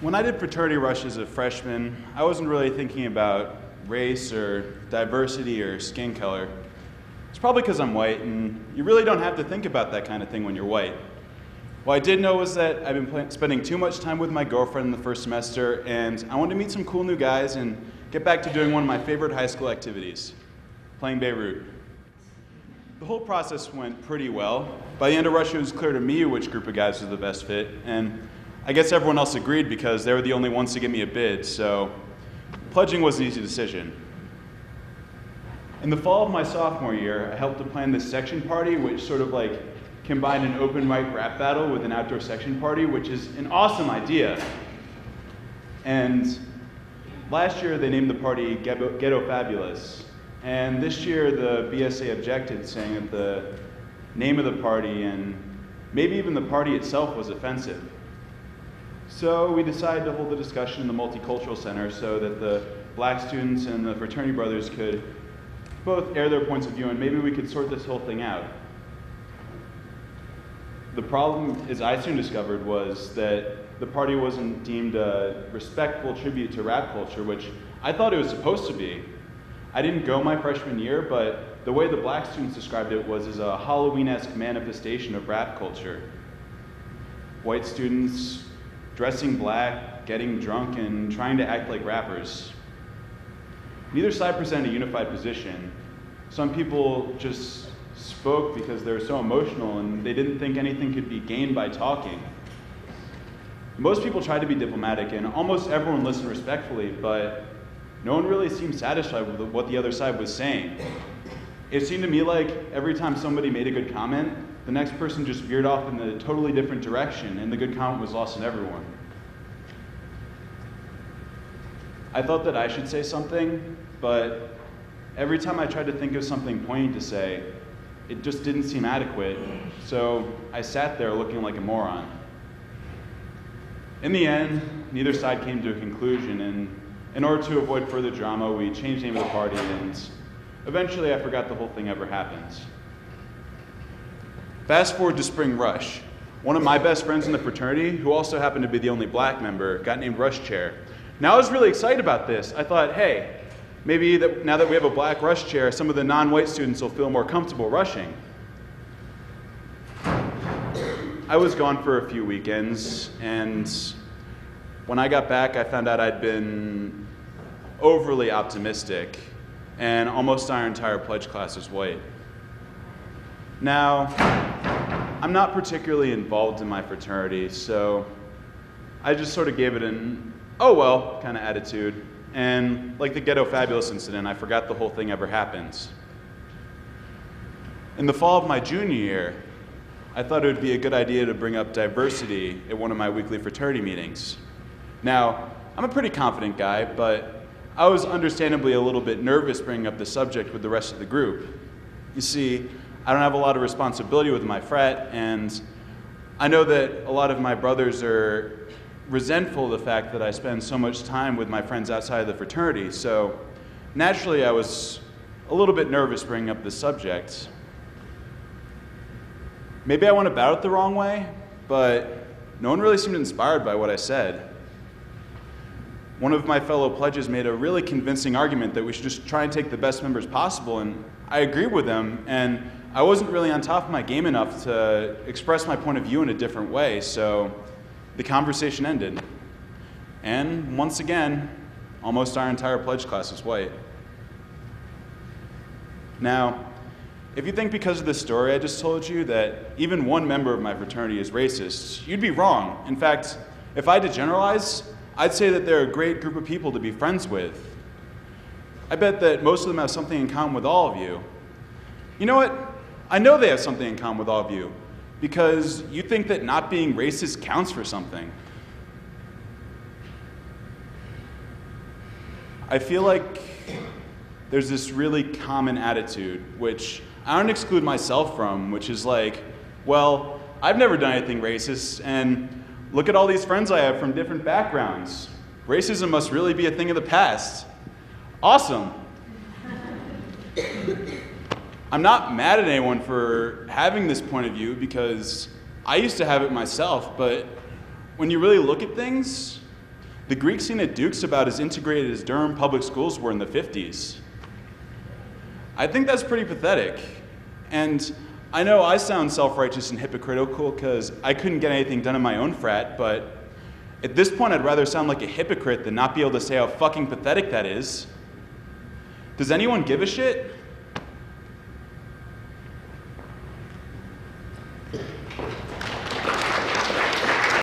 When I did fraternity rush as a freshman, I wasn't really thinking about race or diversity or skin color. It's probably because I'm white, and you really don't have to think about that kind of thing when you're white. What I did know was that I've been spending too much time with my girlfriend in the first semester, and I wanted to meet some cool new guys and get back to doing one of my favorite high school activities, playing Beirut. The whole process went pretty well. By the end of rush, it was clear to me which group of guys was the best fit, and I guess everyone else agreed because they were the only ones to give me a bid, so pledging was an easy decision. In the fall of my sophomore year, I helped to plan this section party, which sort of like combined an open mic rap battle with an outdoor section party, which is an awesome idea. And last year, they named the party Ghetto Fabulous. And this year, the BSA objected, saying that the name of the party and maybe even the party itself was offensive. So we decided to hold the discussion in the Multicultural Center so that the black students and the fraternity brothers could both air their points of view, and maybe we could sort this whole thing out. The problem, as I soon discovered, was that the party wasn't deemed a respectful tribute to rap culture, which I thought it was supposed to be. I didn't go my freshman year, but the way the black students described it was as a Halloween-esque manifestation of rap culture. White students dressing black, getting drunk, and trying to act like rappers. Neither side presented a unified position. Some people just spoke because they were so emotional and they didn't think anything could be gained by talking. Most people tried to be diplomatic and almost everyone listened respectfully, but no one really seemed satisfied with what the other side was saying. It seemed to me like every time somebody made a good comment, the next person just veered off in a totally different direction, and the good comment was lost on everyone. I thought that I should say something, but every time I tried to think of something poignant to say, it just didn't seem adequate, so I sat there looking like a moron. In the end, neither side came to a conclusion, and in order to avoid further drama, we changed the name of the party, and eventually I forgot the whole thing ever happened. Fast forward to spring rush. One of my best friends in the fraternity, who also happened to be the only black member, got named rush chair. Now I was really excited about this. I thought, hey, maybe now that we have a black rush chair, some of the non-white students will feel more comfortable rushing. I was gone for a few weekends, and when I got back, I found out I'd been overly optimistic, and almost our entire pledge class was white. Now, I'm not particularly involved in my fraternity, so I just sort of gave it an oh well kind of attitude. And like the Ghetto Fabulous incident, I forgot the whole thing ever happened. In the fall of my junior year, I thought it would be a good idea to bring up diversity at one of my weekly fraternity meetings. Now, I'm a pretty confident guy, but I was understandably a little bit nervous bringing up the subject with the rest of the group. You see, I don't have a lot of responsibility with my frat, and I know that a lot of my brothers are resentful of the fact that I spend so much time with my friends outside of the fraternity, so naturally I was a little bit nervous bringing up this subject. Maybe I went about it the wrong way, but no one really seemed inspired by what I said. One of my fellow pledges made a really convincing argument that we should just try and take the best members possible, and I agreed with him, and I wasn't really on top of my game enough to express my point of view in a different way, so the conversation ended. And once again, almost our entire pledge class was white. Now, if you think because of this story I just told you that even one member of my fraternity is racist, you'd be wrong. In fact, if I had to generalize, I'd say that they're a great group of people to be friends with. I bet that most of them have something in common with all of you. You know what? I know they have something in common with all of you, because you think that not being racist counts for something. I feel like there's this really common attitude, which I don't exclude myself from, which is like, well, I've never done anything racist, and look at all these friends I have from different backgrounds. Racism must really be a thing of the past. Awesome. I'm not mad at anyone for having this point of view because I used to have it myself, but when you really look at things, The Greek scene at Duke's about as integrated as Durham public schools were in the 50s. I think that's pretty pathetic. And I know I sound self-righteous and hypocritical because I couldn't get anything done in my own frat, but at this point I'd rather sound like a hypocrite than not be able to say how fucking pathetic that is. Does anyone give a shit?